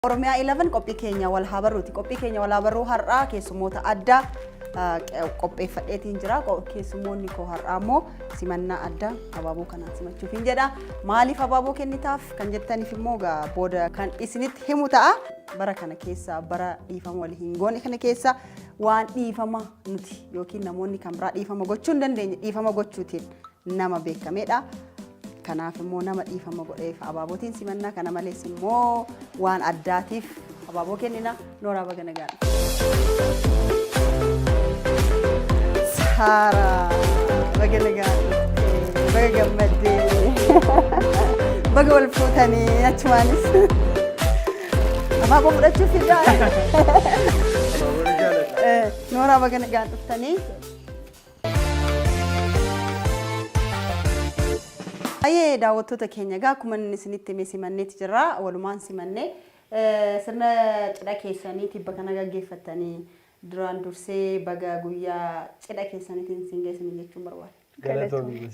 Oromiyaa 11 qophii keenya wal habaruuti. Qophii keenya wal habaruu har'aa keessummoota addaa qopheeffadheetiin jira. Keessummoonni koo har'aa immoo simannaa addaa abaaboo kanaan simachuuf hin jedha. Maaliif abaaboo kennitaaf kan jettaniif immoo booda kan isinitti himu ta'a. Bara kana keessa bara dhiifama walii hin goone kana keessa waan dhiifama nuti yookiin namoonni kan biraa dhiifama gochuu hin dandeenye dhiifama gochuutiin nama beekameedha. Kanaaf immoo nama dhiifama godheef abaabootiin simannaa kana malees immoo waan addaatiif abaaboo kennina. Nooraa baga nagaan. Saaraa baga nagaan. Baga gammaddee. Baga wal fuutanii achumaanis. Abaaboo fudhachuuf irraa. Nooraa baga nagaan dhuftanii. Ayee daawwattoota keenya egaa akkuma isinitti himee simanneeti jirra. Walumaan simannee sirna cidha keessanii tibba kana gaggeeffattanii duraan dursee baga guyyaa cidha keessaniitiin isin geessanii jechuun barbaada. Galatoomii.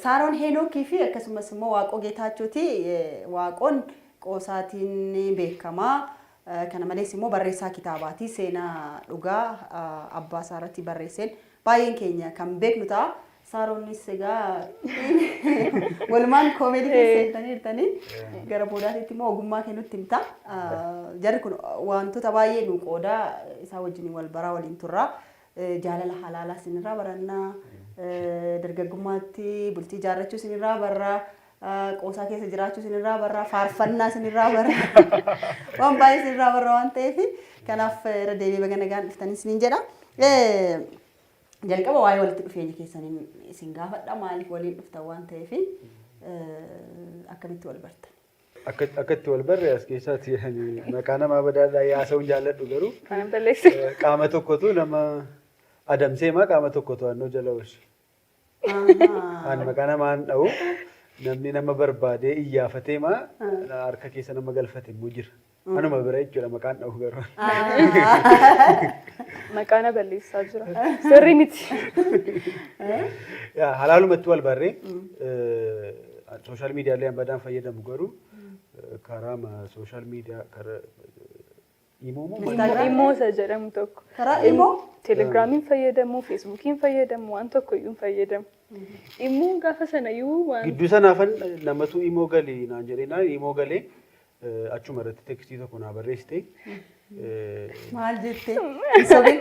Saaroon Heenookii fi akkasumas immoo Waaqoo Geetaachooti. Waaqoon qoosaatiin beekamaa. Kana malees immoo barreessaa kitaabaati. Seenaa dhugaa abbaa isaarratti barreesseen baay'een keenya kan beeknu ta'a. Saaroonnis egaa walumaan koomedii keessatti hirtanii gara boodaatti immoo ogummaa kennutti himta. Jarri kun wantoota baay'ee nu qooda isaa wajjin wal baraa waliin turra. Jaalala halaalaa isinirraa barannaa, dargaggummaatti bultii ijaarrachuu isinirraa barraa, qoosaa keessa jiraachuu isinirraa barraa, faarfannaa isinirraa barraa. Waan baay'ee isinirraa barraa waan ta'eef kanaaf irra deebi'ee baga nagaan dhuftanii isiniin jedha. Jalqaba waa'ee walitti dhufeenya keessanii isin gaafadha. Maaliif waliin dhuftan waan ta'eef akkamitti wal bartan? Akkatti wal barre as keessaatti maqaa namaa badaadhaa yaasa'uun jaalladhu garuu Kan balleessu. qaama tokkotu nama adamsee qaama tokkotu annoo jala oolche. Ani maqaa namaan dha'u namni nama barbaadee iyyaafatee harka keessa nama galfate immoo jira. Anuma bira jechuudha maqaan dha'u garuu. Maqaan balleessaa jira. Sirrii miti. Halaalumatti wal barree sooshaal miidiyaalee badaan fayyadamu garuu karaa sooshaal miidiyaa karaa Immoo isa jedhamu tokko. Karaa immoo Telegiraamiin fayyadamu, Feesbuukiin fayyadamu, waan tokko iyyuu fayyadamu. Immoo gaafa sana iyyuu waan gidduu sanaafan namatu immoo galee naan jedheenaa immoo galee achuma irratti tekstii tokko naa barreessite. maal jettee? Sobii?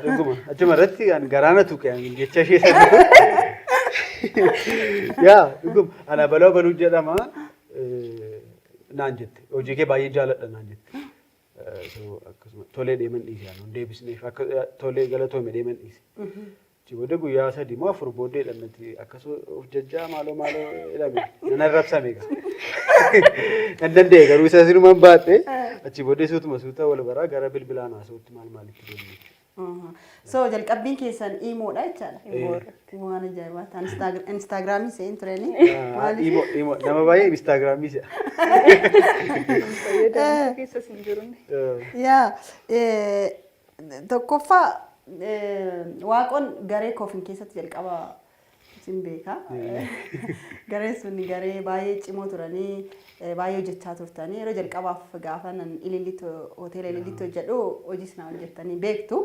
Dhuguma achuma irratti garaana tuqe jecha ishee sana. Dhuguma ana balaa baluu jedhama naan jette. Hojii kee baay'ee jaalladha naan jette. Tolee deeman dhiise deebisneef tolee galatoome deeman dhiise. Booda guyyaa sadii moo afur booddee dhannati akkasuma of jajjaa maaloo jedhame nan arrabsame egaa. Nan danda'e garuu isa sinumaan baadhee achi booddee suuta wal baraa gara bilbilaan haasa'utti maalitti deemu jechuudha. So jalqabbiin keessan iimoodha jechaadha. Waan ajaa'ibaati. Instaagiraamii seen tureni. Imo nama baay'ee Instaagiraamii se'a. fayyadamu keessas hin jirunne. Tokkoffaa Waaqoon garee koofin keessatti jalqaba isin beeka. Gareen sun garee baay'ee cimoo turanii baay'ee hojjechaa turtanii yeroo jalqabaaf gaafa hoteela Ililliitti hojjedhu hojii sana hojjettanii beektu.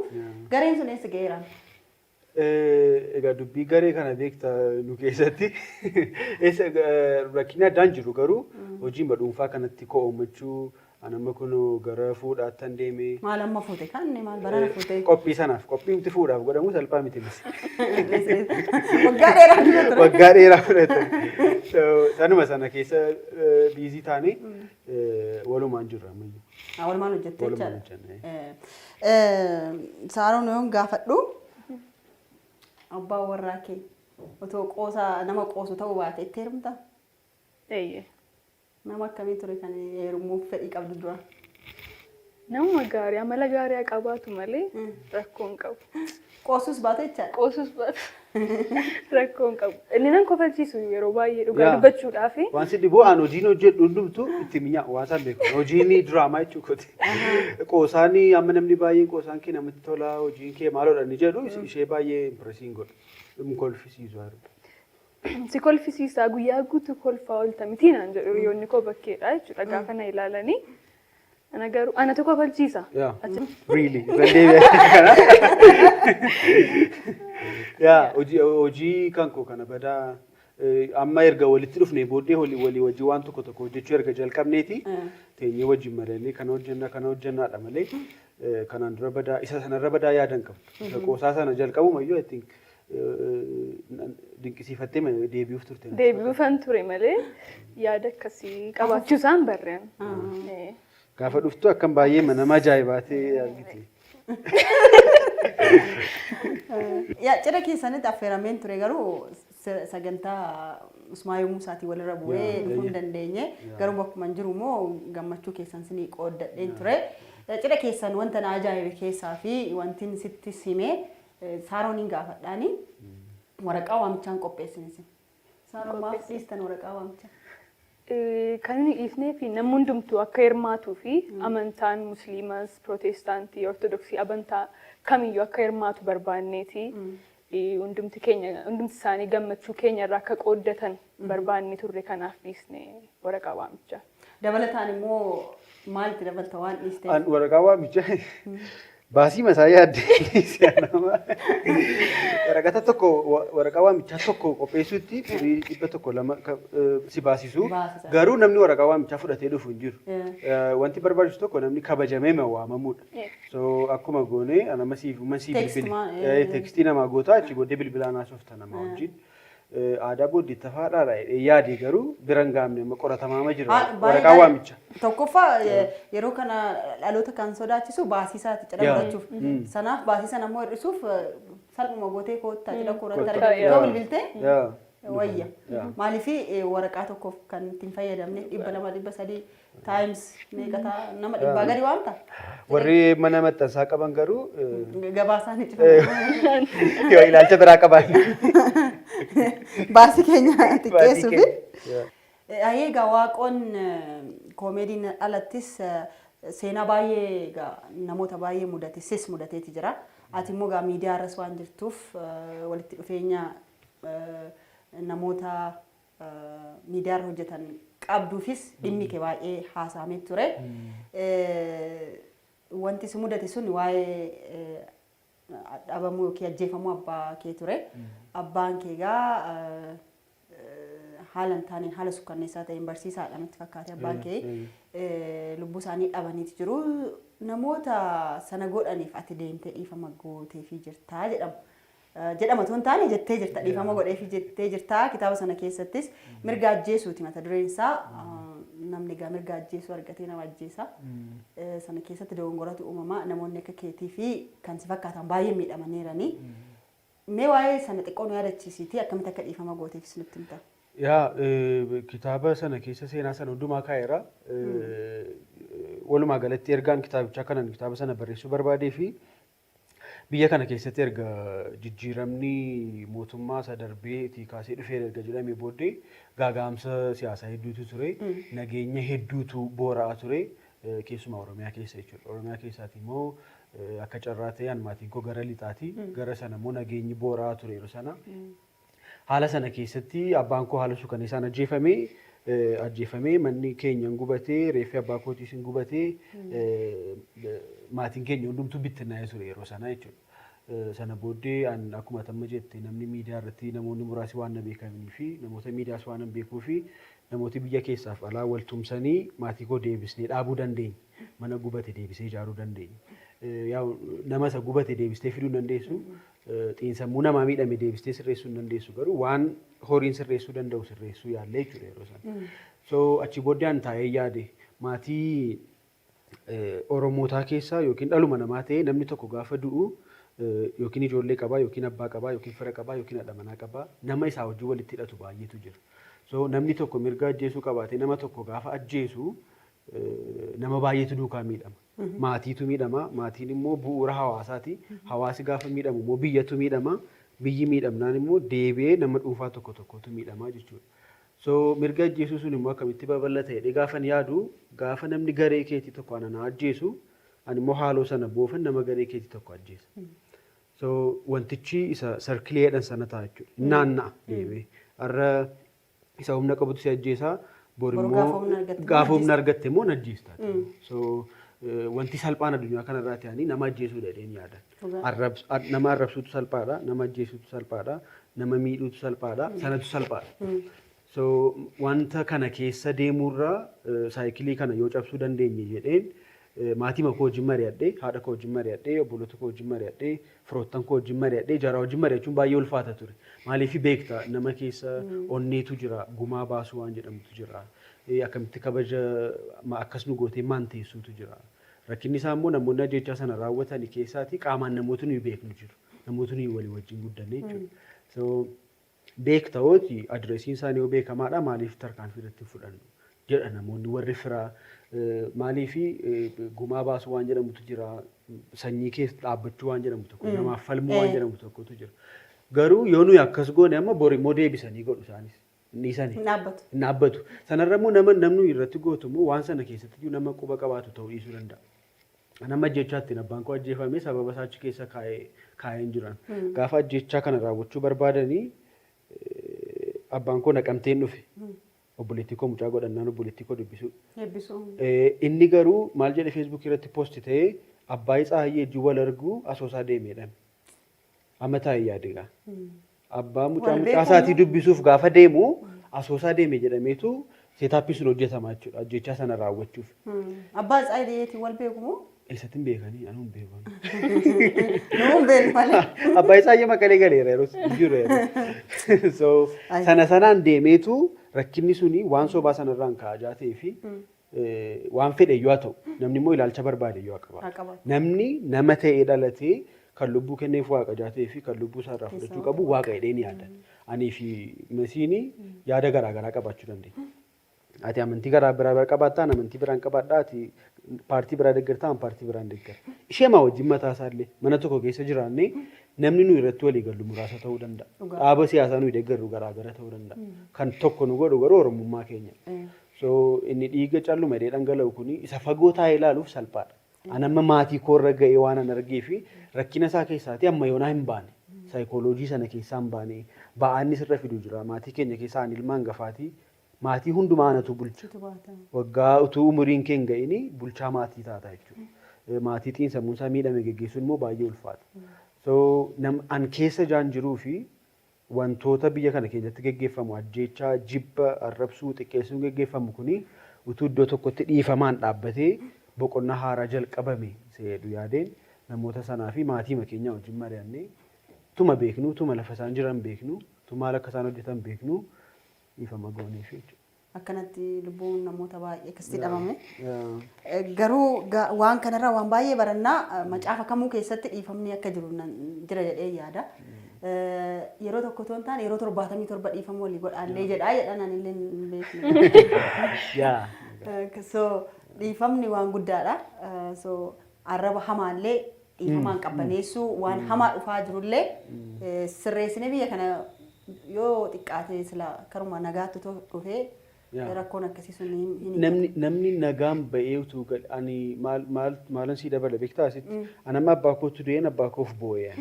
Gareen sun eessa ga'eera? Egaa dubbii garee kana beekta nu keessatti rakkinni addaan jiru garuu hojiin dhuunfaa kanatti ko'oomachuu anamma kun gara fuudhaatti deemee. Maal amma fuute kan maal barana fuute? Qophii sanaaf qophii nuti fuudhaaf godhamu salphaa miti miti. Waggaa dheeraa fudhatan. Waggaa dheeraa fudhatan. Sanuma sana keessa biizii taanee walumaan jirra ammayyu. Walumaan hojjettee jechaadha. Saaroon yoon gaafadhu abbaan warraa kee otoo nama qoosu ta'uu baate itti heerumtaa? Eeyyee. Nama akkamii ture kan heerumuuf fedhii qabdu dura? Nama gaarii amala gaarii qabaatu malee rakkoo hin qabu. Qoosus baate jechaadha. Qoosus baatu. Rakkoo hin qabu. Inni nan kofalchiisu yeroo baay'ee dhugaa dubbachuudhaaf. Waan si dhiboo aan hojiin hojjedhu hundumtu itti mi'aa waan isaan beeku. Hojiin diraamaa jechuukooti. Qoosaan amma namni baay'een qoosaan kee namatti tola hojiin kee maaloodha ni jedhu ishee baay'ee impresiin godha. Kolfisiisu haadha. si kolfisiisaa guyyaa guutuu kolfaa oolta miti naan jedhu hiriyoonni koo bakkeedha jechuudha gaafa na ilaalanii. Ana garuu ana tokko kolchiisa. Really. Hojii kan koo kana badaa amma erga walitti dhufnee booddee walii wajji waan tokko hojjechuu erga jalqabneeti teenyee wajjin maranii kana hojjennaadha malee kanaan dura badaa isa sanarra badaa yaadan qabu. Isa qoosaa sana jalqabumayyuu I think dinqisiifattee deebi'uuf turte. Deebi'uufan ture malee yaada akkasii qabaachuu isaan barreen. Gaafa dhuftu akkam baay'ee nama ajaa'ibaatee argite. Cidha keessanitti affeerameen ture garuu sagantaa Usmaayoo Musaatii walirra bu'ee dhufuu hin dandeenye garuu bakkuma jiru immoo gammachuu keessan sinii qooddadheen ture. Cidha keessan wanta na ajaa'ibe keessaa fi wanti sitti simee Saarooniin gaafadhaani waraqaa waamichaan qopheessinis. Saaroon maaf dhiistan waraqaa waamichaa? Kan inni dhiifnee fi namni hundumtuu akka hirmaatuu fi amantaan Musliimas, Pirootestaantii, Ortodoksii amantaa kamiyyuu akka hirmaatu barbaanneeti. Hundumti isaanii gammachuu keenya irraa akka qooddatan barbaannee turre kanaaf dhiisnee waraqaa waamichaa. Dabalataan immoo maalitti dabalta waan dhiistee? Waraqaa waamichaa baasii masaa yaaddee siyaanama. Waraqaa waamichaa tokko qopheessuutti dhibba tokko lama si baasisu. Garuu namni waraqaa waamichaa fudhatee dhufu hin jiru. Wanti barbaachisu tokko namni kabajamee waamamudha. So akkuma goone nama siif bilbila tekstii namaa gootaa achi booddee bilbilaan haasofta nama wajjin. Aadaa booddee tafaadhaadha yaadee garuu biran gaamne qoratamaa jira waraqaa waamichaa. Tokkoffaa yeroo kana dhaloota kan sodaachisu baasii isaati cidha godhachuuf. Sanaaf baasii sana immoo hir'isuuf salphuma gootee koottaa cidha koorratti argamu bilbiltee wayya. Maaliif waraqaa tokkoof kan ittiin fayyadamne 200-300 times meeqataa nama 100 gadi waamta. Warri mana maxxansaa qaban garuu gabaasaan itti ilaalcha biraa qaban. Baasii keenya xiqqeessuufi. Egaa waaqoon koomeediin alattis seenaa baay'ee namoota baay'ee mudateessis mudateeti jira. Ati immoo miidiyaa irras waan jirtuuf walitti dhufeenya namoota miidiyaa irra hojjetan qabduufis dhimmi kee baay'ee haasa'amee ture. Wanti si mudate sun waa'ee dhabamuu yookiin ajjeefamuu abbaa kee ture. Abbaan kee haala hin taaneen haala sukkanneessaa ta'een barsiisaadha natti fakkaate abbaan kee lubbuu isaanii dhabaniiti jiru. Namoota sana godhaniif ati deemtee dhiifama gooteefii jirtaa jedhama osoo hin taane jettee jirta dhiifama godheefii jettee jirtaa. Kitaaba sana keessattis mirga ajjeesuuti mata dureen isaa. Namni egaa mirga ajjeesuu argatee nama ajjeesa. Sana keessatti dogongoratu uumamaa namoonni akka keetii fi kan si fakkaatan baay'ee miidhamaniiranii. Mee waa'ee sana xiqqoo nu yaadachiisiitii akkamitti akka dhiifama gooteefis nutti himta. Kitaaba sana keessa seenaa sana hundumaa kaa'eera. Walumaa galatti ergaan kitaabichaa kanan kitaaba sana barreessuu barbaadee fi biyya kana keessatti erga jijjiiramni mootummaa isa darbeetii kaasee dhufee erga jedhamee booddee gaagaamsa siyaasaa hedduutu ture. Nageenya hedduutu boora'aa ture. Keessumaa Oromiyaa keessa jechuudha. Oromiyaa keessaati immoo akka carraa ta'e maatiin koo gara lixaati. Gara sana immoo nageenyi boora'aa ture yeroo sana. Haala sana keessatti abbaan koo haala suukanneessaan ajjeefamee manni keenya gubatee reeffi abbaa kootiis gubatee maatiin keenya hundumtuu bittinnaa'ee ture yeroo sana jechuudha. Sana booddee akkuma tamma jette namni miidiyaa irratti namoonni muraasni waan na beekanii fi namoota miidiyaas waan beekuu fi namooti biyya keessaaf alaa wal tumsanii maatii koo deebisnee dhaabuu dandeenya. Mana gubate deebisee ijaaruu dandeenya. Nama isa gubate deebistee fiduu dandeessu. Xiinsammuu namaa miidhame deebistee sirreessuu hin dandeessu garuu waan horiin sirreessuu danda'u sirreessuu yaallee jechuudha yeroo sana. So achi booddee an taa'ee yaade maatii Oromootaa keessaa yookiin dhaluma namaa ta'ee namni tokko gaafa du'u yookiin ijoollee qabaa yookiin abbaa qabaa yookiin fira qabaa yookiin haadha manaa qabaa nama isaa wajjin walitti hidhatu baay'eetu jira. So namni tokko mirga ajjeesuu qabaatee nama tokko gaafa ajjeesu nama baay'eetu duukaa miidhama. Maatiitu miidhama. Maatiin immoo bu'uura hawaasaati. Hawaasi gaafa miidhamu immoo biyyatu miidhama. Biyyi miidhamnaan immoo deebi'ee nama dhuunfaa tokkotu miidhama jechuudha. So mirga ajjeesuu sun immoo akkamitti babal'ata jedhee gaafan yaadu gaafa namni garee keetii tokko ana ajjeesu ani immoo haaloo sana boofan nama garee keetii tokko ajjeesa. So wantichi isa sarkileedhaan sana ta'a jechuudha. Naanna'a deebi'ee. Arra isa humna qabutu si ajjeesaa bor Boru immoo gaafa humna argatte immoo najjeestaa. So wanti salphaan addunyaa kanarraati ani nama ajjeesuu dadheen yaadan. Nama arrabsuutu salphaadha, nama ajjeesuutu salphaadha, nama miidhuutu salphaadha, sanatu salphaadha. So wanta kana keessa deemurraa saayikilii kana yoo cabsuu dandeenye jedheen maatii koo wajjin mari'adhee, haadha koo wajjin mari'adhee, obboloota koo wajjin mari'adhee, firoottan koo wajjin mari'adhee, jaraa wajjin mari'achuun baay'ee ulfaata ture. Maaliif beekta nama keessa onneetu jira, gumaa baasuu waan jedhamutu jira. Akkamitti kabaja akkas nu gootee maan teessuutu jira. Rakkinni isaa immoo namoonni ajjechaa sana raawwatan keessaati qaamaan namoota nuyi beeknu jiru. Namoota nuyi walii wajjin guddanne jechuudha. So beektawooti adreesiin isaanii yoo beekamaadha maaliif tarkaanfii irratti fudhannu jedha namoonni warri firaa maaliif gumaa baasuu waan jedhamutu jira. Sanyii keessa dhaabbachuu waan jedhamu tokko namaaf falmuu waan jedhamu tokkotu jira. Garuu yoo nuyi akkas goone amma bori immoo deebisanii godhu isaanis. Naabbatu. Sanarra immoo namni irratti gootu immoo waan sana keessatti nama quba qabaatu ta'uu dhiisuu danda'a. Nama ajjechaatti abbaan koo ajjeefamee sababa isaa achi keessa kaa'een jiran. Gaafa ajjechaa kana raawwachuu barbaadanii abbaan koo naqamteen dhufe. Obboleettii koo mucaa godhannaan obboleettii koo dubbisuu. Inni garuu maal jedhe feesbuukii irratti poosti ta'ee abbaa Tsaayyee ijji wal arguu asoosaa deemeedhaan. Amma taa'ee yaadigaa. Abbaa mucaa isaatii dubbisuuf gaafa deemu asoosaa deeme jedhameetu seetaappiin sun hojjetamaa jechuudha. Ajjechaa sana raawwachuuf. Abbaa Tsaayyeetiin wal beeku moo? Eessatti hin beekanii anuu hin beekan. Nuun beeku malee. Abbaa Tsaayyee Maqalee galeera yeroo jiru yeroo. So sanaan deemeetu rakkinni suni waan sobaa sanarraan kaa'aa ta'ee fi waan fedhe yoo ta'u namni immoo ilaalcha barbaade yoo qaba. Namni nama ta'ee dhalatee kan lubbuu kenneef waaqa jaatee fi kan lubbuu isaarraa fudhachuu qabu waaqa jedhee ni yaada. Anii fi masiini yaada garaagaraa qabaachuu dandeenya. Ati amantii garaa biraa qabaattaa amantii biraan qabaadhaa ati paartii biraa deeggartaa paartii biraan deeggara. Ishee maa wajjin mataa isaallee mana tokko keessa jiraannee namni nu irratti walii gallu muraasa ta'uu danda'a. Dhaaba siyaasaa nuyi deeggarru garaagara ta'uu danda'a. Kan tokko nu godhu garuu Oromummaa keenya. So inni dhiiga calluma jedhee dhangala'u kuni isa fagoo taa'ee ilaaluuf salphaadha. Anamma maatii koorra ga'ee waan an argee fi rakkina isaa keessaati amma yoonaa hin baane. Saayikooloojii sana keessaa hin baane. Ba'aanni sirra fidu jira. Maatii keenya keessaa ani ilmaan gafaatii. Maatii hundumaa anatu bulcha. Waggaa utuu umuriin kee hin ga'ini bulchaa maatii taata jechuudha. Maatii xiinsammuun isaa miidhame geggeessuun immoo baay'ee ulfaata. So an keessa jaan jiruu fi wantoota biyya kana keessatti geggeeffamu ajjechaa jibba arrabsuu xiqqeessuun geggeeffamu kuni utuu iddoo tokkotti dhiifamaan dhaabbatee boqonnaa haaraa jalqabame seedhu yaadeen namoota sanaa fi maatii keenya wajjin mari'annee tuma beeknu tuma lafa isaan jiran beeknu tuma maal akka isaan hojjetan beeknu dhiifama gooneef jechuudha. Akkanatti lubbuun namoota baay'ee akkasitti dhabame. Garuu waan kanarraa waan baay'ee barannaa macaafa kamuu keessatti dhiifamni akka jiru jira jedhee yaada. Yeroo tokko toon taane yeroo 77 dhiifama walii godhaallee jedhaa jedhan anillee hin beekne. So dhiifamni waan guddaadha. So arraba hamaallee dhiifamaan qabbaneessuu waan hamaa dhufaa jirullee sirreessinee biyya kana yoo xiqqaate sila karuma nagaatti dhufee rakkoon akkasii sun namni nagaan ba'ee utuu ani maalan sii dabala beektaa asitti anamma abbaa kootu du'een abbaa koof boo'ee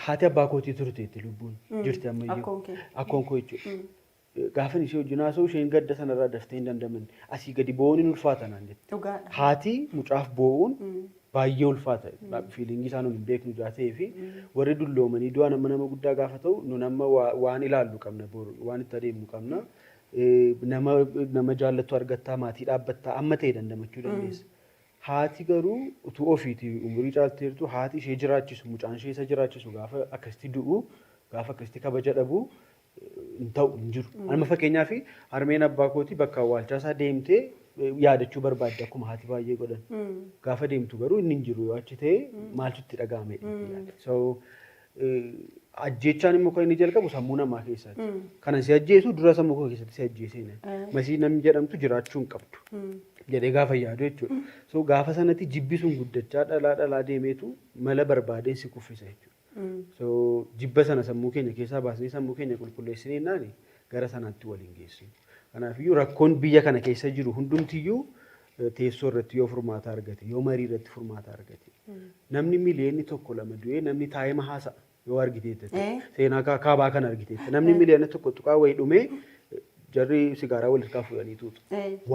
haati abbaa kootii turteetti lubbuun jirti ammayyuu akkoon koo jechuudha. Gaafa ishee wajjin haasa'u isheen gadda sanarraa daftee hin dandamanne asii gadi boo'uun hin ulfaata naan jette. Haati mucaaf boo'uun baay'ee ulfaata. Fiilingii isaa nuti hin beeknu jaatee fi warri dulloomanii du'a nama guddaa gaafa ta'u nu nama waan ilaallu qabna waan itti adeemnu qabna. Nama jaallattu argattaa maatii dhaabbattaa amma ta'e dandamachuu dandeessa. Haati garuu utuu ofiitii umurii caalteertu haati ishee jiraachisu mucaan ishee isa jiraachisu gaafa akkasitti du'u gaafa akkasitti kabaja dhabu hin ta'u hin jiru. Amma fakkeenyaaf harmeen abbaa kootii bakka awwaalchaa isaa deemtee yaadachuu barbaadde akkuma haati baay'ee godhan. Gaafa deemtu garuu inni hin jiru yoo achi ta'e maaltu itti dhaga'ame. So ajjechaan immoo kan inni jalqabu sammuu namaa keessaati. Kanan si ajjeesu dura sammuu koo keessatti si ajjeesee masii namni jedhamtu jiraachuu hin qabdu jedhee gaafa yaadu jechuudha. So gaafa sanatti jibbi sun guddachaa dhalaa deemeetu mala barbaadeen si kuffisa jechuudha. So jibba sana sammuu keenya keessaa baasnee sammuu keenya qulqulleessinee naani gara sanaatti waliin geessinu. Kanaafiyyuu rakkoon biyya kana keessa jiru hundumtiyyuu teessoo irratti yoo furmaata argate yoo marii irratti furmaata argate namni miliyoonni 1-2 du'ee namni taa'ee haasa'a yoo argiteetta. Seenaa kaabaa kan argiteetta. Namni miliyoona tokko tuqaa wayii dhumee jarri sigaaraa wal hirkaa fuudhanii tuutu.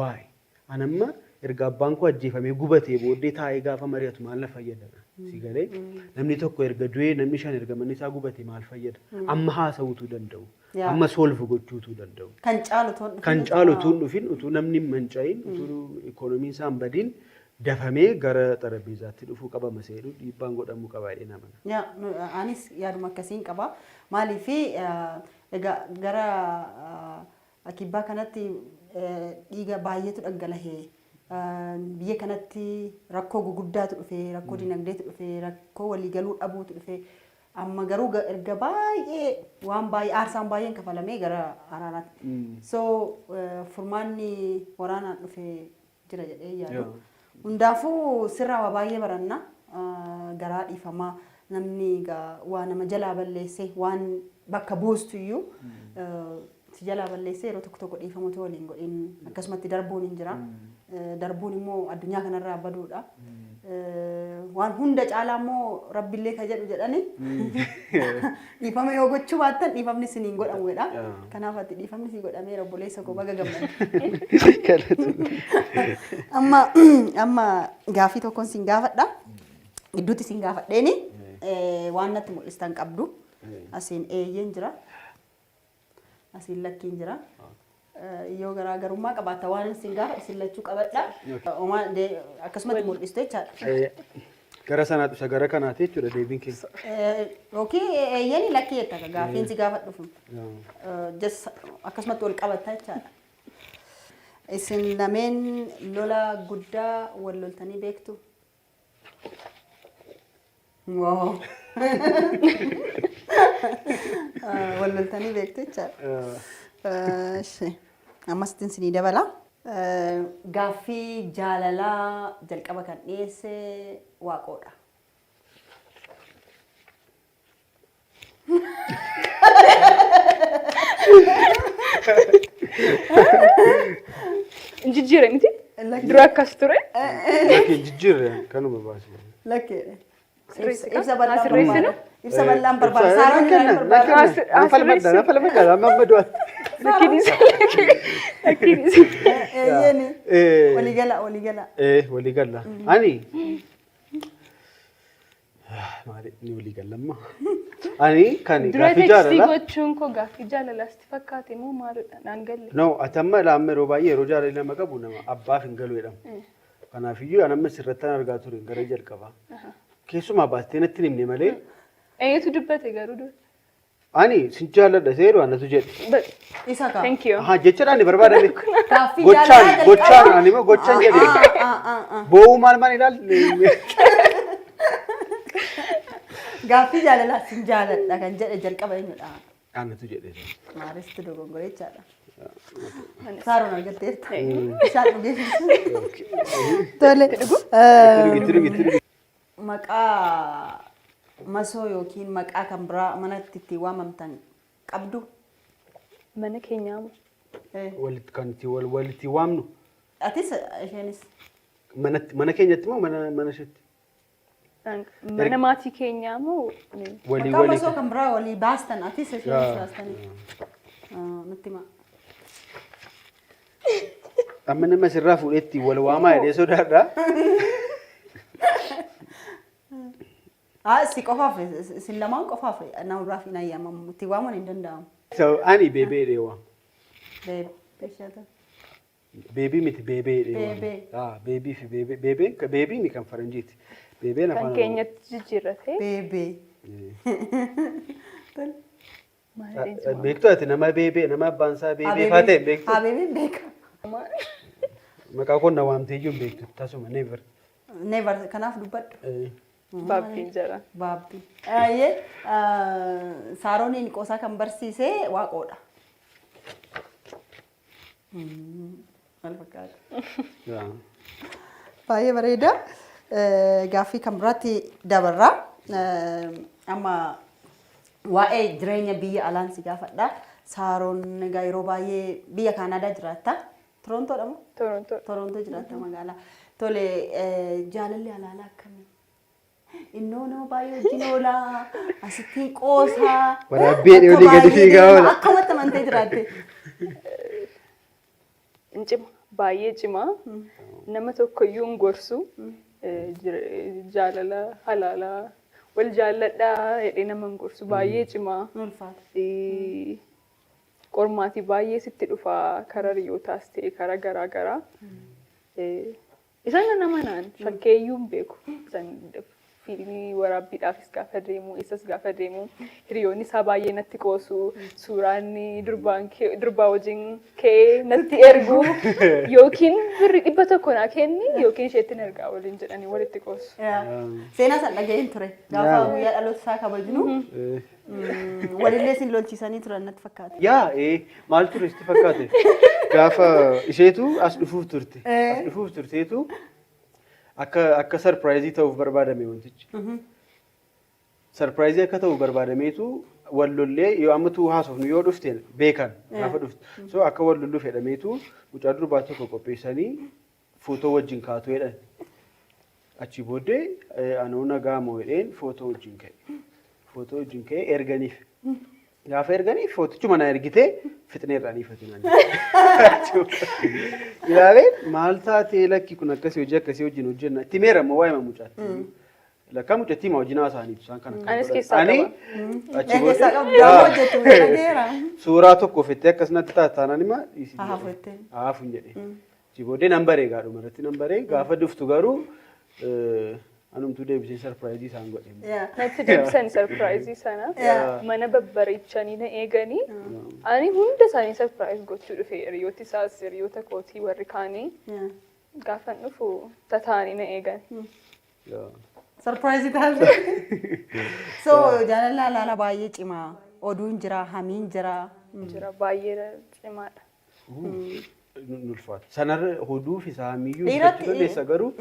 Waay anamma erga abbaan koo ajjeefamee gubatee booddee taa'ee gaafa mari'atu maal na fayyada? Si galee namni tokko erga du'ee namni shan erga manni isaa gubatee maal fayyada? Amma haasa'uutuu danda'u. Amma solfu gochuutuu danda'u. Kan caalu tuun dhufin utuu namni hin manca'in utuu ikoonomiin isaa hin badin dafamee gara xarabeezaatti dhufuu qaba maseedhu dhiibbaan godhamuu qaba jedhee namana. Anis yaaduma akkasiin qaba. Maaliif egaa gara akibbaa kanatti dhiiga baay'eetu dhangala'ee biyya kanatti rakkoo guguddaatu dhufee rakkoo dinagdeetu dhufee rakkoo waliigaluu dhabuutu dhufee amma garuu erga baay'ee waan baay'ee aarsaan baay'een kafalamee gara araaraatti. So furmaanni waraanaan dhufee jira jedhee yaadu. Hundaafuu sirraa waa baay'ee baranna garaa dhiifamaa namni waa nama jalaa balleessee waan bakka buustu iyyuu si jalaa balleessee yeroo tokko tokko dhiifamatu waliin godhin akkasumatti darbuun hin jira. Darbuun immoo addunyaa kanarraa baduudha. Waan hunda caalaa immoo rabbillee ka jedhu jedhani dhiifama yoo gochuu baattan dhiifamni isiniin godhamudha. Kanaaf ati dhiifamni si godhamee obboleessa koo baga gammadu. Amma gaafii tokkoon sin gaafadha. Gidduutti sin gaafadheeni waan natti mul'istan qabdu. Asiin eeyyeen jira. Asiin lakkiin jira. Yoo garaagarummaa qabaata waan isin gaafa isin lachuu qabadha. Akkasumatti mul'istu jechaadha. Gara sanaatu isa gara kanaati jechuudha deebiin keessa. Yookiin eeyyanii lakkii jetta gaafiin si gaafa dhufu. Akkasumatti wal qabatta jechaadha. Isin lameen lola guddaa wal loltanii beektu. Wow. Wal loltanii beektu jechaadha. Ammas isin dabala. Gaaffii jaalalaa jalqaba kan dhiyeesse Waaqoodha. Jijjiirre miti? Dura akkas ture? Jijjiirre kanuma baasee. Lakkeedha. Ibsa bal'aan barbaada. Saaroon jiraan barbaada. Falmadda amma du'a. Lakkiidhis. Waligala. Waligala. Ani maali ni waligalamma. Ani kan gaaffii jaalala. Gochuun koo gaaffii jaalala sitti fakkaate moo maalidha naan galle? No atamma laamme yeroo baay'ee yeroo jaalala nama qabu nama abbaaf hin galu jedhama. Kanaafiyyuu anamma sirrattan argaa ture gara jalqabaa. Keessumaa baastee natti himne malee. Eenyutu dubbate garuu dura? Ani sin jaalladha seeru anatu jedhe. Isa kaa. Thank you. Jechuudha ani barbaadame. Gochaan gochaan ani moo gochaan jedhe. Boo'uu maal ilaalle. Gaaffii jaalalaa sin jaalladha kan jedhe jalqaba eenyudha? Anatu jedhe. Maaristi dogongorichaadha. Saaroon argatteerta. Isaan dhugeessu. Tole. Maqaa masoo yookiin maqaa kan biraa manatti itti waamamtan qabdu? Mana keenyaa moo? Walitti waamnu? Atis isheenis? Mana keenyatti moo mana isheetti? Mana maatii keenyaa moo? Maqaa masoo kan biraa walii baastan atis isheenis baastanii? Nutti himaa. Amma nama sirraa fuudhetti wal waamaa jedhee sodaadha. Si qofaaf isin lamaan qofaaf namarraaf hin ayyaamamu itti waamuun hin danda'amu. Ani beebee dheewaa. Beebee. Beebii miti beebee dheewaa. Beebii fi beebiin kan faranjiiti. Beebeen afaan kan keenyatti jijjiirrate. Beebee. Beektu ati nama beebee nama abbaan isaa beebee faa ta'e beektu. Beebeen beeka. Maqaa kun na waamtee iyyuu beektu tasuma never. Never kanaaf dubbadhu. Baabbiin jira. Baabbii. Saarooniin qoosaa kan barsiisee Waaqoodha. Maal fakkaata? Baay'ee bareeda. Gaaffii kan biraatti dabarra. Amma waa'ee jireenya biyya alaan si gaafadha. Saaroon egaa yeroo baay'ee biyya Kaanaadaa jiraatta. Torontoodha moo? Torontoo. Torontoo jiraatta magaalaa. Tole jaalalli alaalaa akkamii? Innoonoo baay'ee wajjin oolaa asitti qoosaa. Waraabbeen olii gadi fiigaa oola. Akkamatti amantee jiraatte? Cima baay'ee cima. Nama tokkoyyuu hin gorsu. Jaalala halaalaa wal jaalladhaa jedhee nama hin gorsu baay'ee cima. Qormaatii baay'ee sitti dhufa karaa hiriyootaas ta'e karaa garaa garaa. Isaan nama naan shakkeeyyuu hin beeku. Fiilmii waraabbiidhaafis gaafa deemu, eessas gaafa deemu, hiriyoonni isaa baay'ee natti qoosu, suuraan durbaa wajjin ka'ee natti ergu yookiin birri 100 naa kenni yookiin isheetti ergaa waliin jedhanii walitti qoosu. Seenaa san dhaga'een ture. Gaafa guyyaa dhaloota isaa kabajnu walillee sin lolchiisanii turan natti fakkaate. Maal ture sitti fakkaate? Gaafa isheetu as dhufuuf turte. As dhufuuf turteetu akka sarpiraayizii ta'uuf barbaadame wantichi. Sarpiraayizii akka ta'uuf barbaadameetu wallollee yoo ammatu haasofnu yoo dhufte beekan gaafa dhufte. So akka wallollu fedhameetu mucaa durbaa tokko qopheessanii footoo wajjin kaatu jedhan. Achi booddee anoo nagaa moo jedheen footoo wajjin ka'e. Footoo wajjin ka'e erganiif. Gaafa erganiif footichuma na ergitee fixnee irraa niifatinaan. Ilaaleen maal taatee lakki kun akkasii hojii akkasii wajjin hojjenna. Itti meerammoo waa'ee mucaatti. Lakka mucatti hima hojii haasaaniitu isaan kana. Anis keessaa qaba. Achi booddee suuraa tokko ofittee akkasumatti taataanaan hima haafette. Haafuun jedhee. Achi booddee nan baree gaadhuma irratti nan baree gaafa dhuftu garuu anumtuu deebisee sarpiraayizii isaan godhe. Natti deebisan sarpiraayizii sana mana babbareechanii na eeganii ani hunda isaanii sarpiraayiz gochuu dhufe hiriyooti isaas hiriyoota kootii warri kaanii gaafan dhufu tataanii na eegan. Sarpiraayizii taasise. So jaalala laala baay'ee cimaa oduun jira hamiin jira. Jira baay'ee cimaadha. Nulfaata. Sanarra oduuf isaa hamiyyuu jechuudha dandeessa garuu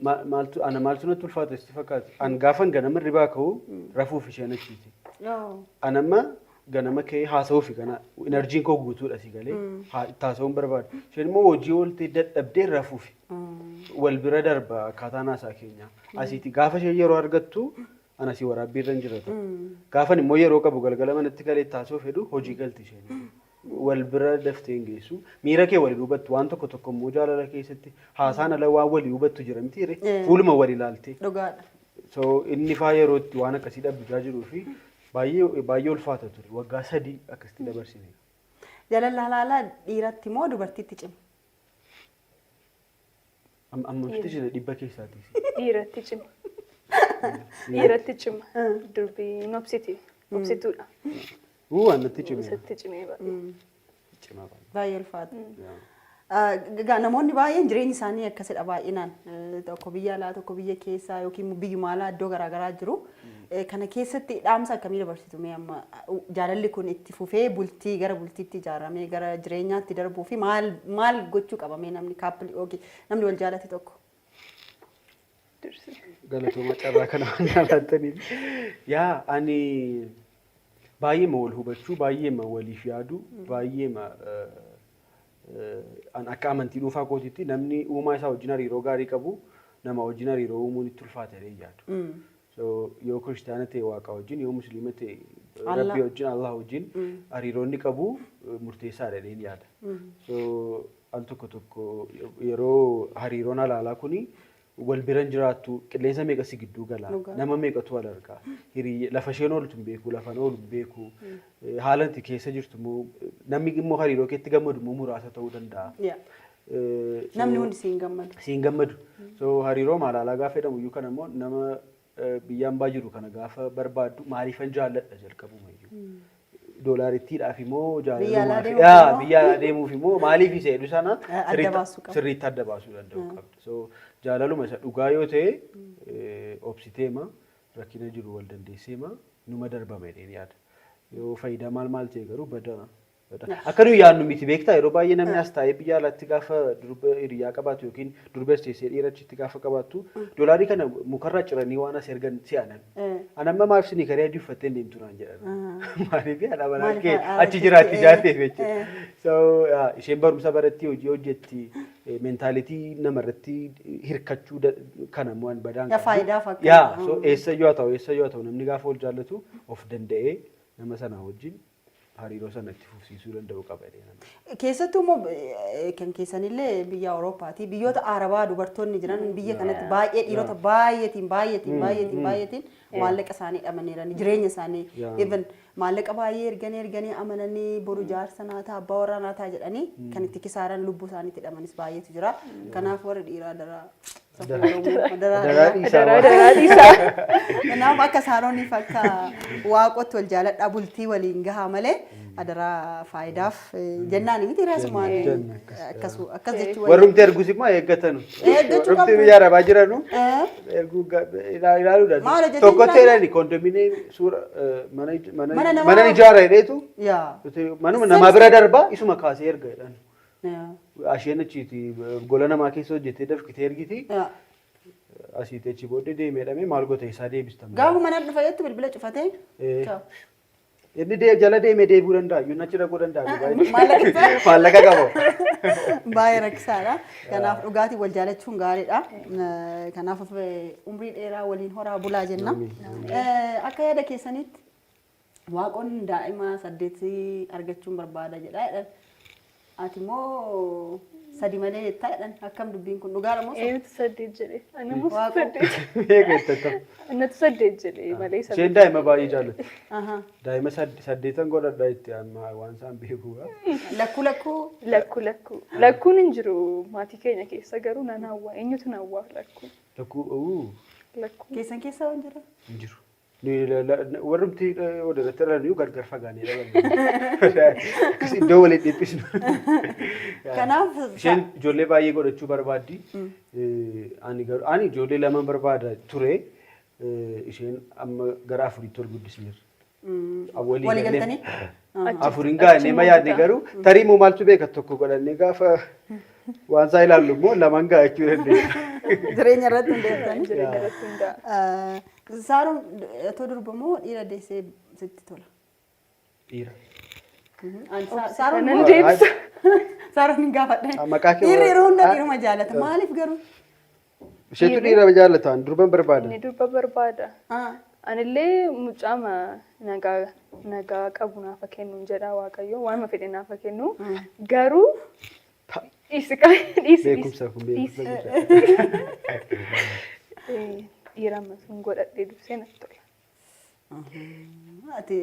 maaltu natti ulfaata sitti fakkaate. An gaafan ganama ribaa ka'u rafuuf isheen achiiti. Anamma ganama ka'ee haasa'uufi kana enerjiin koo guutuudha si galee taasisuun barbaada. Isheen immoo hojii ooltee dadhabdee rafuufi. Wal bira darba akkaataa haasaa keenya. Asiiti gaafa isheen yeroo argattu anasii waraabbii irra hin jiratu. Gaafan immoo yeroo qabu galgala manatti galee taasisuuf fedhu hojii galti isheen. Wal bira daftee hin geessu. Miira kee walii hubattu waan tokko tokko immoo jaalala keessatti haasaan ala waan walii hubattu jira miti fuuluma walii ilaaltee. Dhugaadha. So inni faa yerootti waan akkasii dhabbisaa jiruu fi baay'ee ulfaata ture. Waggaa 3 akkasitti dabarsine. Jaalala laala dhiiratti moo dubartiitti cima? Ammatti jira dhibba keessaati. Dhiiratti cima. Dhiiratti cima. Durbii nobsiti. Nobsituudha. Waan natti cimee. Sitti cimee Cimaa baay'ee ulfaata. Namoonni baay'een jireenyi isaanii akkasidha baay'inaan tokko biyya alaa tokko biyya keessaa yookiin biyyuma alaa iddoo garaagaraa jiru. Kana keessatti dhaamsa akkamii dabarsitu mee amma jaalalli kun itti fufee bultii gara bultiitti ijaaramee gara jireenyaatti darbuu fi maal gochuu qaba mee namni kaappilii yookiin namni wal jaalate tokko? Galatooma carraa kana waan jaalataniif. Ani baay'ee wal hubachuu, baay'ee waliif yaadu, baay'ee akka amantii dhuunfaa kootiitti namni uumaa isaa wajjin hariiroo gaarii qabu nama wajjin hariiroo uumuun itti ulfaatee yaadu. So yoo kiristaana ta'e waaqa wajjin yoo musliima ta'e rabbii wajjin Allah wajjin hariiroonni qabu murteessaadha jedheen yaada. So al tokko yeroo hariiroon halaalaa kuni wal biran jiraattu qilleensa meeqa si gidduu gala nama meeqatu wal argaa lafa isheen ooltu hin beeku lafa oolu hin beeku haala itti keessa jirtu immoo namni immoo hariiroo keetti gammadu immoo muraasa ta'uu danda'a. Namni hundi siin gammadu. Siin gammadu. So hariiroo maalaalaa gaafa jedhamu iyyuu kana immoo nama biyyaan baa jiru kana gaafa barbaaddu maaliifan jaalladha jalqabuma iyyuu. Doolarittiidhaaf immoo jaalalummaa biyya adeemuuf immoo maaliif isa jedhu sana sirriitti adda baasuu danda'u qabdu. So jaalaluma isa dhugaa yoo ta'e obsiteema rakkina jiru wal dandeesseema numa darbama jedheen yaada. Yoo faayidaa maal ta'e garuu bada. Akka nuyi yaadnu miti beektaa yeroo baay'ee namni as taa'ee biyya alaatti gaafa durba hiriyaa qabaatu yookiin durbees teessee dhiirachitti gaafa qabaattu doolaarii kana mukarraa ciranii waan as ergan si'anan. Anamma maaf sinii karee adii uffattee deemtu naan jedhan. Maaliif haadha manaa kee achi jiraatti ijaarteef jechuudha. So isheen barumsa baratti hojii hojjetti mentality namarratti hirkachuu kana waan badaan Ya faayidaa fakkaata. yaa so eessayyuu haa ta'u namni gaafa wal jaallatu of danda'ee nama sana wajjin hariiroo sana itti fufsiisuu danda'u qaba jedhee. Keessattuu immoo kan keessanillee biyya Awuroopaati. Biyyoota Arabaa dubartoonni jiran biyya kanatti baay'ee dhiirota baay'eetiin maallaqa isaanii dhamaniiran jireenya isaanii even maallaqa baay'ee erganii amananii boru jaarsa naataa abbaa warraa naataa jedhanii kan itti kisaaran lubbuu isaaniitti dhamanis baay'eetu jira. Kanaaf warri dhiiraa daraa dhiisaa. Kanaaf akka saaroniif akka waaqotti wal jaaladhaa bultii waliin gahaa malee adaraa faayidaaf jennaan miti raasumaan akkas jechuu warrumti ergus immoo eeggatanu. Warrumti biyya Arabaa jiranu erguu ilaaluudhaan tokkotti jedhani kondominiin suura mana ijaara jedheetu manuma namaa bira darbaa isuma kaasee erga jedhan. Asheen achiiti gola namaa keessa hojjettee dafqitee ergiti. Asiitti achi booddee deemeedhamee maal goota isaa deebistama. Gaafa mana dhufa jettu bilbila cufatee. Inni jala deemee deebi'uu danda'a. Yuun achi dhaquu danda'a. Maallaqa qabu. Baay'ee rakkisaadha. Kanaaf dhugaatii wal jaalachuun gaariidha. Kanaaf umrii dheeraa waliin horaa bulaa jenna. Akka yaada keessanitti waaqonni daa'ima 8 argachuun barbaada jedha. Ati immoo 3 malee jettaa jedhan akkam dubbiin kun dhugaadha moo? Eenyutu 8 jedhee? Ani immoo 8. Innatu 8 jedhee malee 8. Isheen daa'ima baay'ee jaallatti. Daa'ima 8 godhadha itti amma waan isaan beekuudha. Lakkuu. Lakkuun hin jiru maatii keenya keessa garuu nan hawwa. Eenyutu nan hawwa lakkuu? Lakkuu. Keessan keessa waan jira? Hin jiru. Warrumti walirratti irraan gargar fagaanii dhaban. Iddoo waliin dhiphisnu. Kanaaf isheen ijoollee baay'ee godhachuu barbaaddi. Ani ijoollee 2 barbaada ture. Isheen amma gara 4tti ol guddisneerra. Walii galtanii? 4 gaa'ennee ma yaadne garuu tarii immoo maaltu beeka tokko godhannee gaafa waan isaa ilaallu immoo 2 gaa'achuu dandeenya. Jireenya irratti hundeeffatan. Saaroon otoo durba moo dhiira deessee sitti tola? Dhiira. Saaroon hin deebisa. Saaroon hin gaafadhe. Dhiirri yeroo hunda dhiiruma jaalata. Maaliif garuu? Isheetu dhiira jaalata. Durban barbaada. Inni durba barbaada. Anillee mucaama nagaa qabu naafa kennu jedha Waaqayyo. Waanuma fedhe naafa kennu. Garuu beekumsa kun beekumsa. Dhiira sun godhadhee dursee natti tola. Ati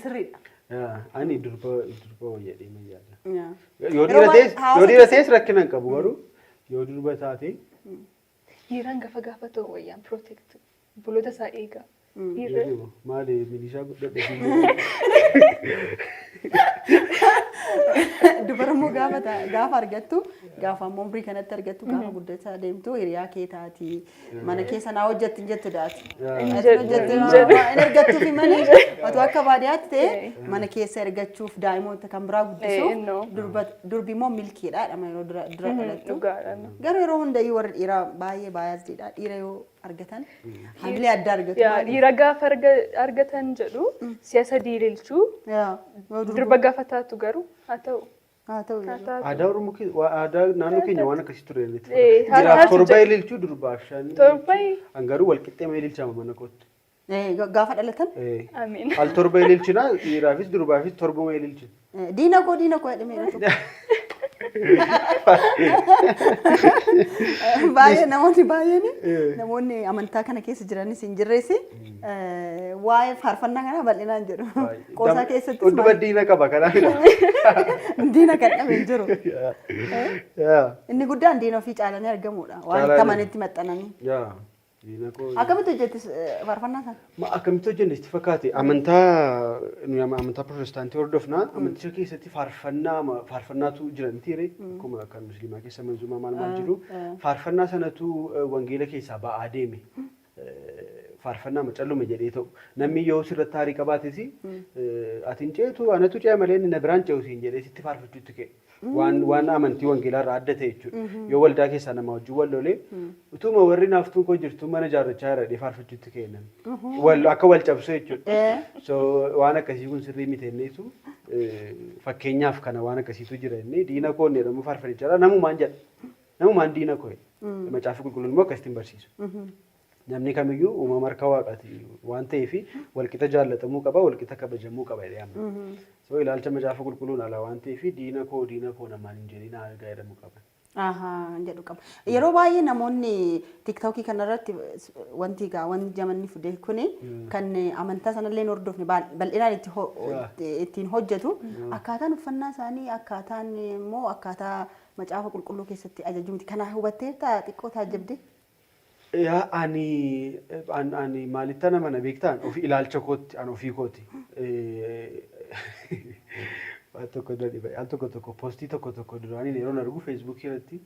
sirriidha. Ani durba jedhee ma yaada. Yoo dhiira ta'es rakkina hin qabu garuu yoo durba taate. Dhiiraan gafa ta'u wayyaan protect buloota isaa eega. Maali milishaa guddadha. Dubarammoo gaafa argattu gaafa ammoo umrii kanatti argattu gaafa guddachaa deemtu hiriyaa kee taati mana keessa naa hojjettin jettu daati. Hin argattuufi malee otoo akka baadiyyaatti ta'e mana keessa ergachuuf daa'imoota kan biraa guddisuuf durbi immoo milkiidha yeroo dura dhalattu. Garuu yeroo hundayyuu warri dhiiraa baay'ee baay'aasdiidha. Dhiira yoo argatan hamilee adda argatu. Dhiira gaafa argatan jedhu si'a sadii ililchuu durba gaafa taatu garuu haa ta'u. Aadaa Oromoo aadaa naannoo keenya waan akkasii ture. Jiraaf 7 ililchuu durbaaf 5. 7. Angaruu walqixxeema ililchama mana kootti. Gaafa dhalatan? Amiin. Al 7 ililchina dhiiraafis durbaafis 7 ililchina. Diina koo jedhamee baay'ee namoonni amantaa kana keessa jiranis hin jirres waa'ee faarfannaa kana bal'inaan jedhu. Qoosaa keessatti hunduma diina qaba kanaaf. Diina kan dhabe hin jiru. Inni guddaan diina ofii caalanii argamudha. Waan itti amanitti maxxananii. Akkamitti hojjetti faarfannaa sana? Akkamitti hojjenne itti fakkaate amantaa Pirotestaantii hordofnaa amanticha keessatti faarfannaatu jira miti ree akkuma kan musliimaa keessa manzumaa maal jiru faarfannaa sanatu wangeela keessaa ba'aa deeme. Faarfannaa macalluma jedhee ta'u namni yoo sirratti taarii qabaates ati hin ceetu anatu ce'a malee inni na biraan ce'u siin jedhee sitti faarfachuutti ka'e. Waan amantii wangeelaa irraa adda ta'e jechuudha. Yoo waldaa keessaa nama wajjin wal lolee utuma warri naaftuun koo jirtu mana ijaarrachaa irra faarfachuutti ka'e namni. Akka wal cabsu jechuudha. So waan akkasii kun sirrii miti enneetu fakkeenyaaf kana waan akkasiitu jira inni diina koo inni jedhamu faarfachaa namumaan jedha. Namumaan diina koo macaafa qulqulluun immoo akkasitti barsiisu. Namni kamiyyuu uumama harka waaqaati waan ta'eef walqixa jaallatamuu qaba walqixa kabajamuu qaba jedhee amana. So ilaalcha macaafa qulqulluun ala waan ta'eef diina koo namaan hin jedhin argaa jedhamu qaba. Jedhu qaba. Yeroo baay'ee namoonni TikTokii kanarratti wanti jamanni fudee kuni kan amantaa sanallee hin hordofne bal'inaan ittiin hojjetu akkaataan uffannaa isaanii akkaataan immoo akkaataa macaafa qulqulluu keessatti ajaju miti. Kana hubattee xiqqoo taajjabde? Ani maalitti nama na beektaan ofii ilaalcha kootti an ofii kooti. Al tokko postii tokko duraanii yeroo argu Facebook irratti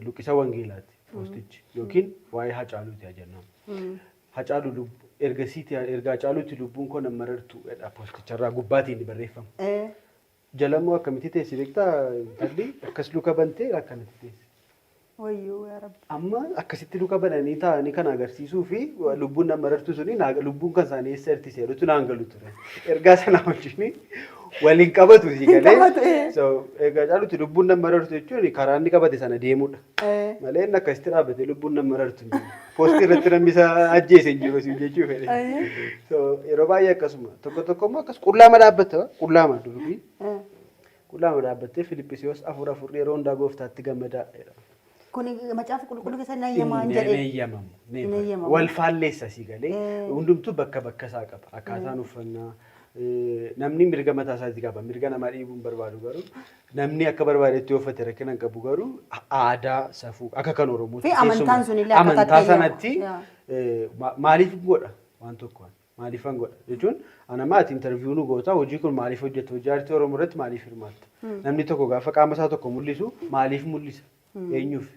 luqqisa wangeelaati postichi yookiin waa'ee Hacaaluuti jennamu. Hacaaluu erga Hacaaluutti lubbuun koo nama marartu posticharraa gubbaatiin barreeffama. Jalammoo akkamitti teessi beektaa talli akkas luka bantee akkanatti teessi. Wayyoo yaa Rabbi. Amma akkasitti luka bananii taa'anii kan agarsiisuu fi lubbuun nama marartu suni lubbuun kan isaanii eessa hir'isee jedhutu naan galu ture. Ergaa sana wajjin waliin qabatu si galee. So egaa Hacaaluutti lubbuun nama marartu jechuun karaa inni qabate sana deemudha. Malee inni akkasitti dhaabbatee lubbuun nama marartu poostii irratti namni isa ajjeese hin jiru jechuu fedhe. So yeroo baay'ee akkasuma tokko immoo akkas qullaama dhaabbata qullaama durubii. Qullaama dhaabbattee Filiphisiyoos afur yeroo hundaa gooftaatti gammadaa. Kuni macaafa qulqulluu keessa nayyamaan jedhee. Nayyamu. Wal faalleessa si galee hundumtuu bakka isaa qaba. Akkaataan uffannaa namni mirga mataa isaatii qaba. Mirga namaa dhiibuun barbaadu garuu namni akka barbaadetti uffate rakkina hin qabu garuu aadaa safuu akka kan Oromootti. Fi amantaan sunillee amantaa sanatti maaliif godha waan tokkoon maaliifan godha jechuun anamaati interviiyuu nu goota hojii kun maaliif hojjeta hojii aartii Oromoo irratti maaliif hirmaatta namni tokko gaafa qaama isaa tokko mul'isu maaliif mul'isa eenyuuf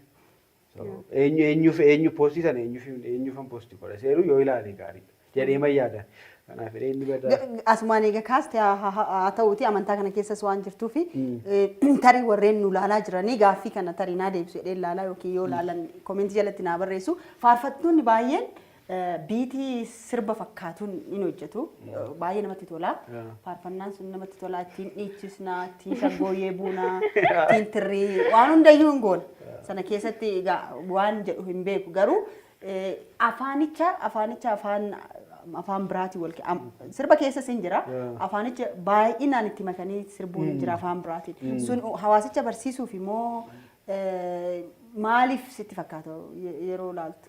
eenyu poostii sana eenyuufan poostii godha seeruu yoo ilaale gaariidha jedhee mayyaadha. Kanaaf inni badaa. Asumaan egaa kaastee haa ta'uuti amantaa kana keessas waan jirtuu fi tarii warreen nu laalaa jiranii gaaffii kana tarii naa deebisu jedhee laalaa yookiin yoo laalan koomentii jalatti naa barreessu faarfattoonni baay'een biitii sirba fakkaatuun ni hojjetu baay'ee namatti tola faarfannaan sun namatti tola ittiin dhiichisnaa ittiin shaggooyyee buunaa ittiin tirrii waan hundayyuu hin goona sana keessatti egaa waan jedhu hin beeku garuu afaan biraatii wal sirba keessa sin jira afaanicha baay'inaan itti makanii sirbuun jira afaan biraatiin sun hawaasicha barsiisuuf immoo maaliif sitti fakkaata yeroo laaltu?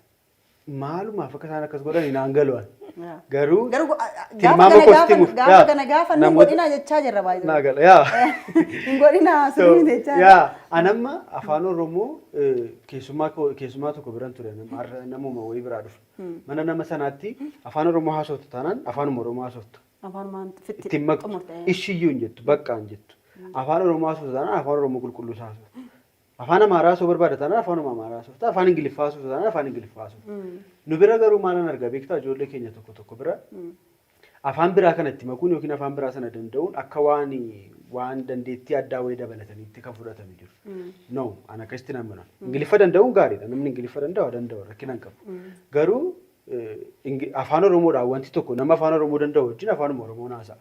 Maalumaaf akka isaan akkas godhan naan galu'an. Garuu tilmaama koostimuuf gaafa nu godhina jechaa jirra baay'ee. Naa gala yaa. Hin godhina sirrii jechaa. Yaa anamma afaan Oromoo keessumaa tokko biran ture namuma wayii biraa dhufu. Mana nama sanaatti afaan Oromoo haasoftu taanaan afaanuma Oromoo haasoftu. Afaanumaan fitti. Ittiin maqtu ishiyyuu hin jettu bakka hin jettu. Afaan Oromoo haasoftu taanaan afaan Oromoo qulqulluu haasoftu. Afaan Amaaraa soo barbaada taanaan afaan Amaaraa haasofta afaan Ingiliffaa haasoftu taanaan afaan Ingiliffaa haasofta. Nu bira garuu maalan argaa beektaa ijoollee keenya tokko bira afaan biraa kanatti makuun yookiin afaan biraa sana danda'uun akka waan dandeettii addaa wayii dabalataniitti kan fudhatame jiru. No ana akkasitti nan mana. Ingiliffa danda'uun gaariidha namni Ingiliffa danda'u rakkina hin qabu. Garuu afaan Oromoodhaan wanti tokko nama afaan Oromoo danda'u wajjin afaanuma Oromoo haasa'a.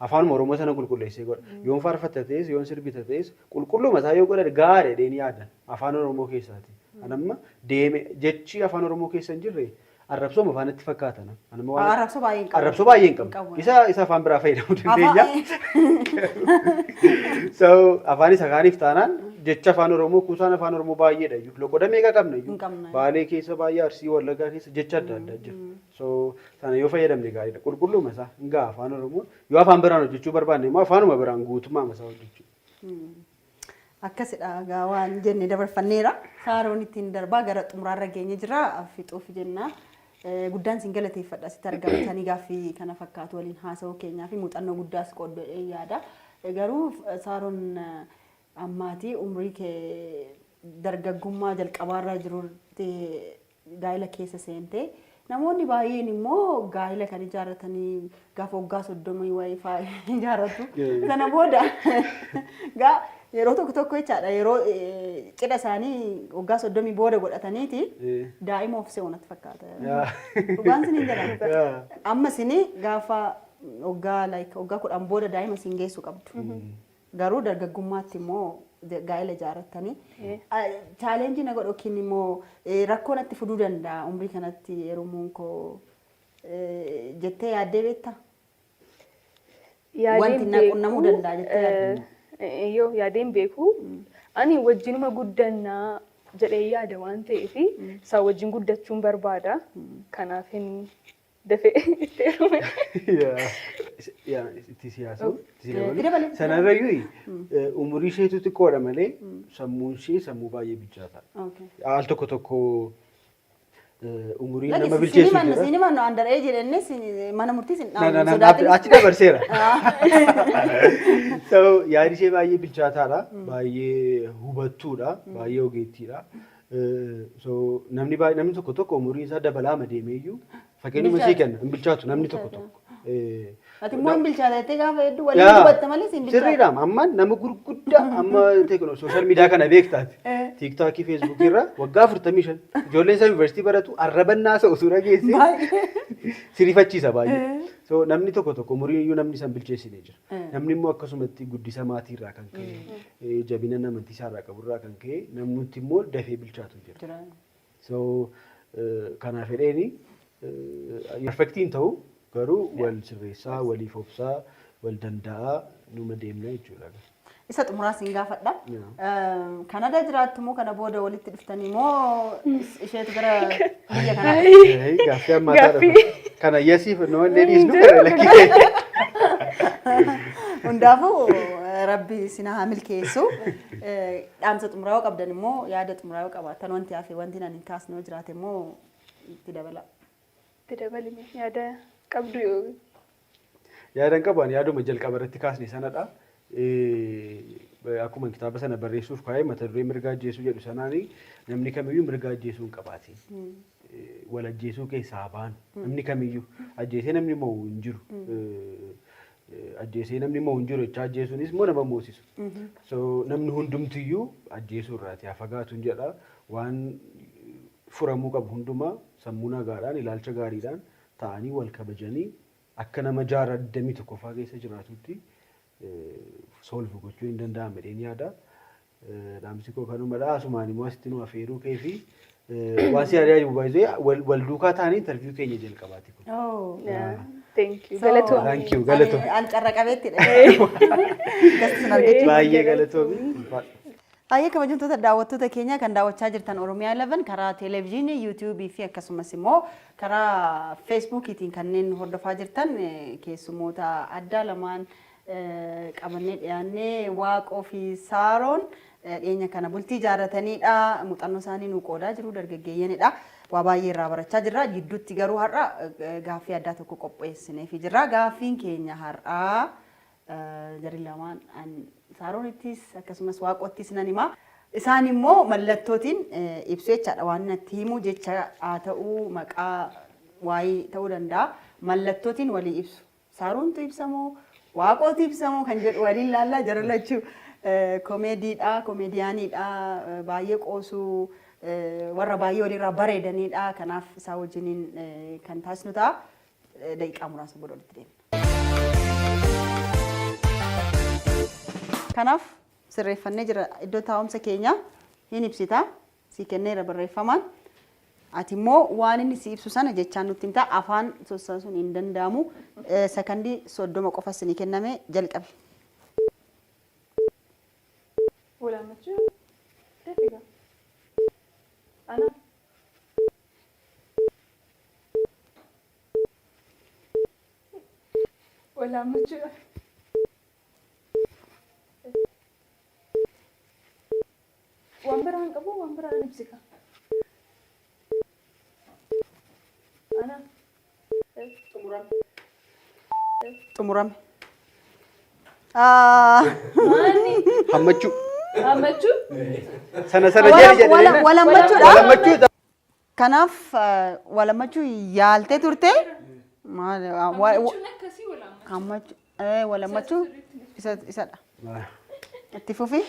Afaan Oromoo sana qulqulleessee godha. Yoon faarfatta ta'es yoon sirbita ta'es qulqulluu mataa yoo godhate gaariidha deeni yaadan afaan Oromoo keessaati. Anamma deeme jechi afaan Oromoo keessa hin jirre arrabsooma afaanitti fakkaatan. Arrabsoo baay'ee hin qabu. Arrabsoo baay'ee hin qabu. Isa afaan biraa fayyadamuu dandeenya. So afaan isa kaaniif taanaan jecha afaan Oromoo kuusaan afaan Oromoo baay'eedha. Loqoda meeqa qabna iyyuu. Baalee keessa baay'ee Arsii Wallaggaa keessa jecha adda addaa jira. So sana yoo fayyadamne gaariidha. Qulqulluuma isaa hingaa afaan Oromoo yoo afaan biraan hojjechuu barbaanne immoo afaanuma biraan guutummaa isaa hojjechuu. Akkasidha egaa waan jenne dabarfanneera. Saaroon ittiin darbaa gara xumuraarra geenye jira fixuuf jenna. Guddaan sin galateeffadha sitti argamtanii gaaffii kana fakkaatu waliin haasawuu keenyaa fi muuxannoo guddaas qooddee yaada. Garuu Saaroon ammaatii umrii kee dargaggummaa jalqabaarra jirutti gaa'ela keessa seentee namoonni baay'een immoo gaa'ela kan ijaarratanii gaafa waggaa 30 wayii fa'aa ijaarratu. Sana booda yeroo tokko jechaadha yeroo cidha isaanii waggaa 30 booda godhataniiti daa'ima of se'uunatti fakkaata. Dhugaan isin hin jedhamu. Amma isin gaafa waggaa kudhan booda daa'ima siin geessu qabdu. Garuu dargaggummaatti immoo gaa'ela ijaarrattanii. Chaaleenjii na godhu yookiin immoo rakkoo natti fiduu danda'a umrii kanatti heerumuun koo jettee yaaddee beektaa? Wanti na qunnamuu danda'a jettee yaadda? Yoo yaadeen beeku ani wajjinuma guddannaa jedhee yaada waan ta'eef isaa wajjin guddachuun barbaada. Kanaaf hin dafee itti heerume. Itti siyaasuu. Sanarrayyuu umurii isheetu xiqqoodha malee sammuun ishee sammuu baay'ee bilchaataadha. Al tokko tokko umurii nama bilcheessu jira. Siini manno andaree jedhennes mana murtii sin dhaabu. Achi dabarseera. Yaadi ishee baay'ee bilchaataadha. Baay'ee hubattuudha. Baay'ee ogeettiidha. Namni tokko tokko umuriin isaa dabalaa deemeeyyuu fakkeenyuma ishee kenna hin bilchaatu namni tokko tokko. Ati immoo hin bilchaatee gaafa hedduu waliin hubatta malee siin bilchaatu. Sirriidha. Amma nama gurguddaa amma sooshaal miidiyaa kana beektaati. Tiiktookii, feesbuukii irra waggaa 45 ijoolleen isaa yuunivarsiitii baratu arrabannaa isa osoo dhageesse sirifachiisa baay'ee. Namni tokko tokko umurii iyyuu namni san bilcheessinee jira. Namni immoo akkasumatti guddisa maatii irraa kan ka'e jabina amantii isaa irraa qabu irraa kan ka'e namni immoo dafee bilchaatu jira. Kanaaf jedheeni perfektiin ta'u garuu wal sirreessaa, waliif obsaa, wal danda'aa numa deemna jechuudha. Isa xumuraa siin gaafadha. Kanada jiraattu moo kana booda walitti dhuftanii moo isheetu gara biyya kanaatti? Gaaffii ammaa ta'a. Kana yasiif noonni dhiisnu gara lakkii. Hundaafuu rabbi sina haa milkeessu. Dhaamsa xumuraa qabdan immoo yaada xumuraa qabaatan wanti hafe wanti nan hin kaasne jiraate immoo itti dabala. Itti dabalime yaada qabdu yoo. Yaadan qaban yaaduma jalqaba irratti kaasne sanadha. Akkuma kitaaba sana barreessuuf kaa'ee mata duree mirga ajjeesuu jedhu sanaani namni kamiyyuu mirga ajjeesuu hin qabaati. Wal ajjeesuu keessaa ba'an namni kamiyyuu ajjeesee namni mo'u hin jiru. Ajjeesee namni mo'u hin jiru jecha ajjeesuunis immoo nama moosisu. Namni hundumtiyyuu ajjeesuu irraati haa fagaatu jedha. Waan furamuu qabu hundumaa sammuu nagaadhaan ilaalcha gaariidhaan ta'anii wal kabajanii akka nama jaara 21ffaa keessa jiraatutti solve gochuu hin danda'amu jedheen yaada. Dhaamsi koo kanumadha. Asumaan immoo asitti nu afeeruu kee fi waan si yaadaa jiru baay'ee wal duukaa ta'anii interview keenya jalqabaati kun. Thank you. Galatoomii. Thank you. Galatoomii. An carra qabeettidha. Gastisan argachuu. Baay'ee galatoomii. Baay'ee kabajamtoota daawwattoota keenya kan daawwachaa jirtan Oromiyaa 11 karaa televezyiinii, yuutuubii fi akkasumas immoo karaa feesbuukiitiin kanneen hordofaa jirtan keessummoota addaa lamaan qabannee dhiyaannee Waaqoo fi Saaroon dhiyeenya kana bultii ijaarrataniidha. Muuxannoo isaanii nu qoodaa jiru dargaggeeyyanidha. Waa baay'ee irraa barachaa jirra. Gidduutti garuu har'a gaaffii addaa tokko qopheessinee fi jirra. Gaaffiin keenya har'aa jarri lamaan Saaroonittis akkasumas Waaqoottis nan hima. Isaan immoo mallattootiin ibsu jechaadha. Waan natti himu jecha haa ta'uu maqaa waayee ta'uu danda'a. Mallattootiin walii ibsu. Saaroontu ibsamoo Waaqootu ibsamoo kan jedhu waliin laallaa jara lachuu komeediidha, komeediyaaniidha, baay'ee qoosuu warra baay'ee walirraa bareedanidha. Kanaaf isaa wajjiniin kan taasisnu ta'a. Daqiiqaa muraasa booda walitti deemna. Kanaaf sirreeffannee jira iddoo taa'umsa keenya hin ibsita. Si kenneera barreeffamaan. Ati immoo waan inni si ibsu sana jechaan nutti himta. Afaan sossaasuun hin danda'amu. Sekondii 30 qofa isinii kenname jalqabe. Walaamachuu deebiga. Ana. Walaamachuu. Waan biraan qabu waan biraan ibsika. Ana. Xumurame. Maani? Hammachuu. Hammachuu? Sana jedhee Walammachuudha. Walammachuudha. Kanaaf walammachuu yaaltee turte Hammachuun akkasii walaamachuu. walammachuu isadha. Itti fufi.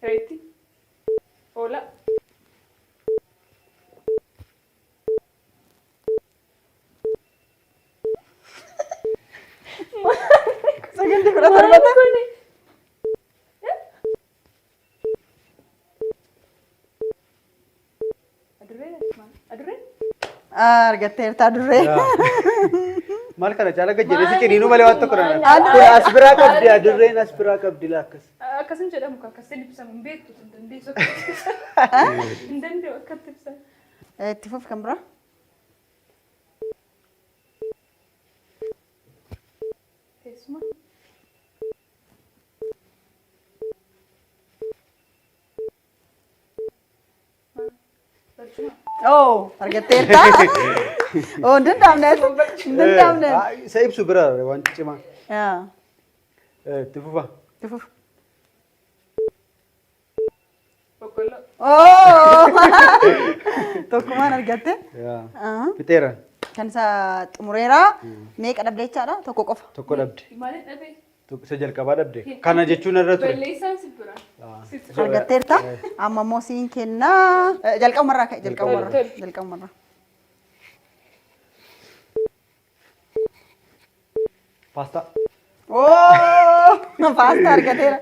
Reetti. Oola. 17 argatteerta durree. Maal kana caala gajjeedhe si ciniinuu malee waan tokko dhaan. Kun as biraa qabdi adurreen as biraa qabdi laakkas. Akkasin jedhamu akkasii ibsamu hin beektu hin dandeessu. Hin danda'u akkatti ibsamu. Itti fuuf kan biraa. Teessuma. Oh, argatteerta. Oh, danda'amne. Danda'amne. Isa ibsu biraa waan cimaa. Yaa. Itti fufa. Itti fuuf. Boqqolloo. Oh! Tokkumaan argatte. Yaa. Fixeera. Kan isa xumureera meeqa dhabde jechaadha tokko qofa. Tokko dhabde. Maaliif dhabee? Isa jalqabaa dhabde. Kana jechuun irra ture. Balleessaan si bira. Argatteerta. Amma immoo siin kennaa. Jalqabumarraa ka'e jalqabumarraa. Jalqabumarraa. Paasta. Oh! Paasta argateera.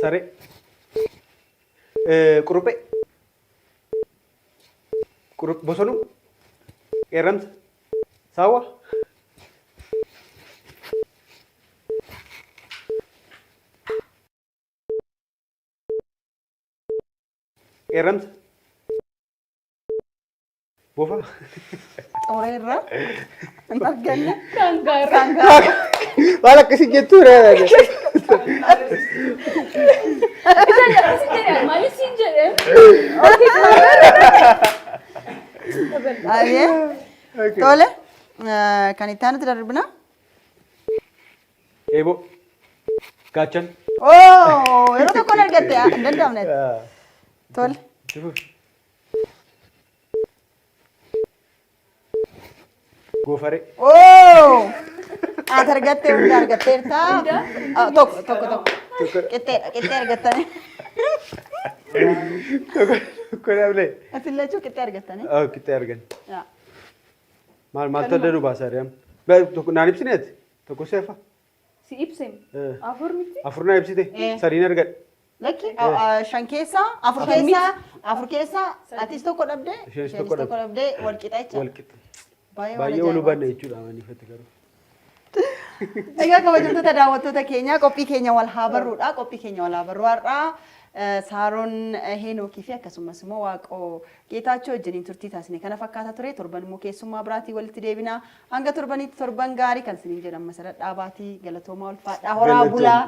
Saree. Quruphee. Bosonuu. Qeerramsa. Saawwa. Qeerramsa. Bofa. Xumureerra. Hin arganne. Kangaarra. Maal akkasii jettuudha. Maaliif siin jedhee? Aye. Tole. Kan itti aanutti darbina. Eeboo. Gaachan. Oh! Yeroo tokkoon argatte hin danda'amne. Tole. Goofaree. Oh! Ati argattee hunda argatteerta. Tokko. Qixxee argattanii. Tokko dhablee. Asillee jechuun qixxee argattanii. Qixxee argan. Yaa. Maaltu adda nu baasa ari'am? Naan ibsineeti. Tokko seefa. Si ibseen. Afur miti. Afur naa ibsite. Sadiin argadhe. Lakki shan keessaa afur keessaa atis tokko dhabdee isheenis tokko dhabdee wal qixa jecha. Wal qixa. Baay'ee wal hubanne jechuudha maniifatti garuu. Egaa kabajamtoota daawwattoota keenya qophii keenya wal haa barruudha. Qophii keenya wal haa barruu har'aa Saaroon Heenokii fi akkasumas immoo Waaqoo Geetaachoo wajjiniin turtii taasisne kana fakkaata ture. Torban immoo keessummaa biraatii walitti deebina. Hanga torbaniitti torban gaarii kan isiniin jedhan Masarat Dhaabaatii Galatoomaa Ulfaadhaa Horaa Bulaa.